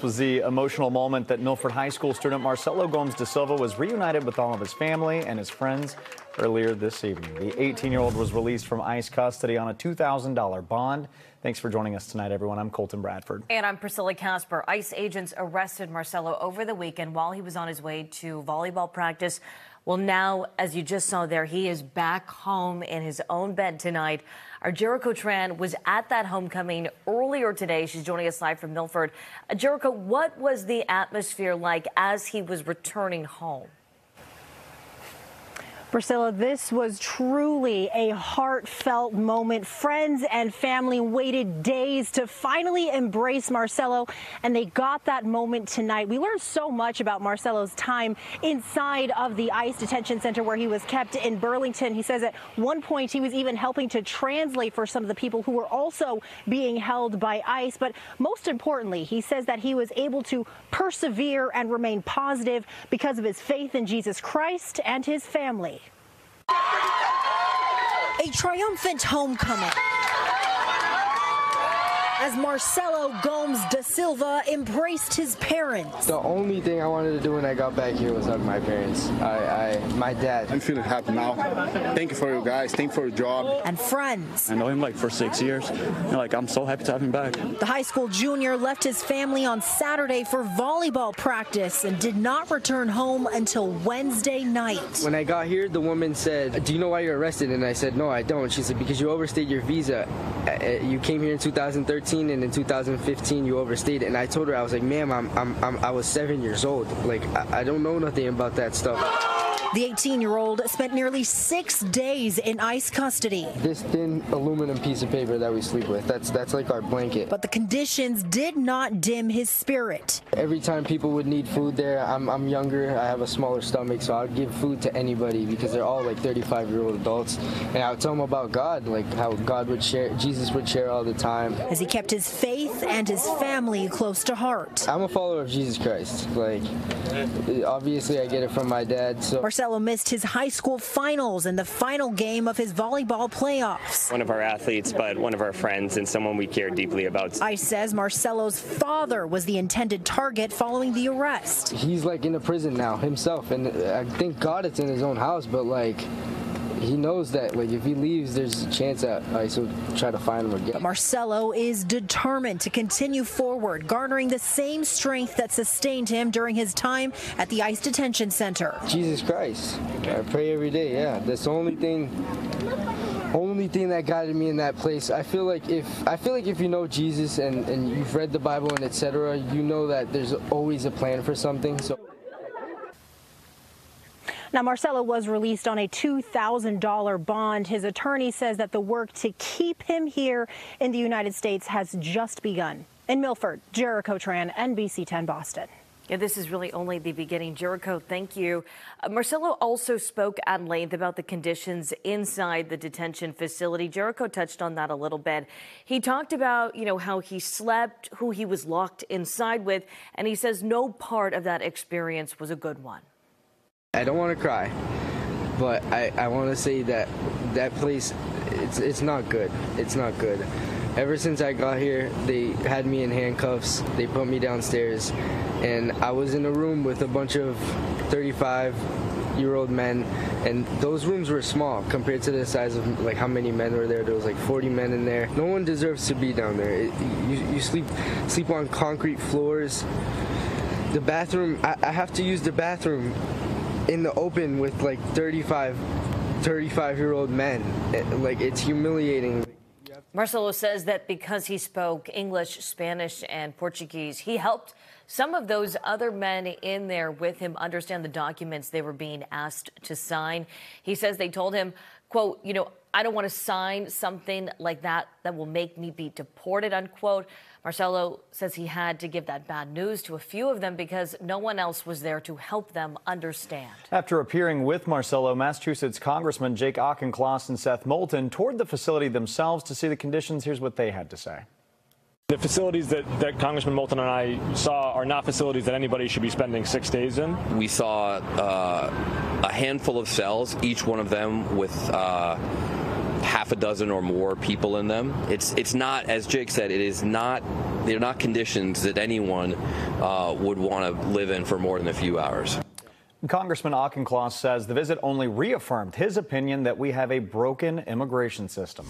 was the emotional moment that Milford High School student Marcelo Gomes Da Silva was reunited with all of his family and his friends earlier this evening. The 18-year-old was released from ICE custody on a $2,000 bond. Thanks for joining us tonight, everyone. I'm Colton Bradford. And I'm Priscilla Casper. ICE agents arrested Marcelo over the weekend while he was on his way to volleyball practice. Well, now, as you just saw there, he is back home in his own bed tonight. Our Jericho Tran was at that homecoming earlier today. She's joining us live from Milford. Jericho, what was the atmosphere like as he was returning home? Priscilla, this was truly a heartfelt moment. Friends and family waited days to finally embrace Marcelo, and they got that moment tonight. We learned so much about Marcelo's time inside of the ICE detention center where he was kept in Burlington. He says at one point he was even helping to translate for some of the people who were also being held by ICE. But most importantly, he says that he was able to persevere and remain positive because of his faith in Jesus Christ and his family. A triumphant homecoming as Marcelo Gomes Da Silva embraced his parents. The only thing I wanted to do when I got back here was hug my parents. My dad. I'm feeling happy now. Thank you for you guys. Thank you for your job. And friends. I know him for 6 years. I'm so happy to have him back. The high school junior left his family on Saturday for volleyball practice and did not return home until Wednesday night. When I got here, the woman said, "Do you know why you're arrested?" And I said, "No, I don't." She said, "Because you overstayed your visa. You came here in 2013. And in 2015 you overstayed it." And I told her, I was like, "Ma'am, I was 7 years old. I don't know nothing about that stuff." The 18-year-old spent nearly 6 days in ICE custody. This thin aluminum piece of paper that we sleep with, that's like our blanket. But the conditions did not dim his spirit. Every time people would need food there, I'm younger, I have a smaller stomach, so I'd give food to anybody because they're all 35-year-old adults. And I would tell them about God, how God would share, Jesus would share all the time. As he kept his faith and his family close to heart. I'm a follower of Jesus Christ. Obviously I get it from my dad, so. Marcelo missed his high school finals and the final game of his volleyball playoffs. One of our athletes, but one of our friends and someone we care deeply about. ICE says Marcelo's father was the intended target following the arrest. He's in a prison now himself, and I thank God it's in his own house, but he knows that if he leaves, there's a chance that ICE will try to find him again. But Marcelo is determined to continue forward, garnering the same strength that sustained him during his time at the ICE detention center. Jesus Christ. I pray every day, yeah. That's the only thing that guided me in that place. I feel like if you know Jesus and you've read the Bible and etc., you know that there's always a plan for something. So. Now, Marcelo was released on a $2,000 bond. His attorney says that the work to keep him here in the United States has just begun. In Milford, Jericho Tran, NBC 10 Boston. Yeah, this is really only the beginning. Jericho, thank you. Marcelo also spoke at length about the conditions inside the detention facility. Jericho touched on that a little bit. He talked about, how he slept, who he was locked inside with, and he says no part of that experience was a good one. I don't want to cry, but I want to say that place, it's not good. It's not good. Ever since I got here, they had me in handcuffs. They put me downstairs, and I was in a room with a bunch of 35-year-old men, and those rooms were small compared to the size of how many men were there. There was 40 men in there. No one deserves to be down there. You sleep on concrete floors. The bathroom, I have to use the bathroom in the open with 35-year-old men. It's humiliating. Marcelo says that because he spoke English, Spanish, and Portuguese, he helped some of those other men in there with him understand the documents they were being asked to sign. He says they told him, quote, I don't want to sign something like that will make me be deported, unquote. Marcelo says he had to give that bad news to a few of them because no one else was there to help them understand. After appearing with Marcelo, Massachusetts Congressman Jake Auchincloss and Seth Moulton toured the facility themselves to see the conditions. Here's what they had to say. The facilities that Congressman Moulton and I saw are not facilities that anybody should be spending 6 days in. We saw a handful of cells, each one of them with half a dozen or more people in them. It's not, as Jake said, it is not they're not conditions that anyone would want to live in for more than a few hours. Congressman Auchincloss says the visit only reaffirmed his opinion that we have a broken immigration system.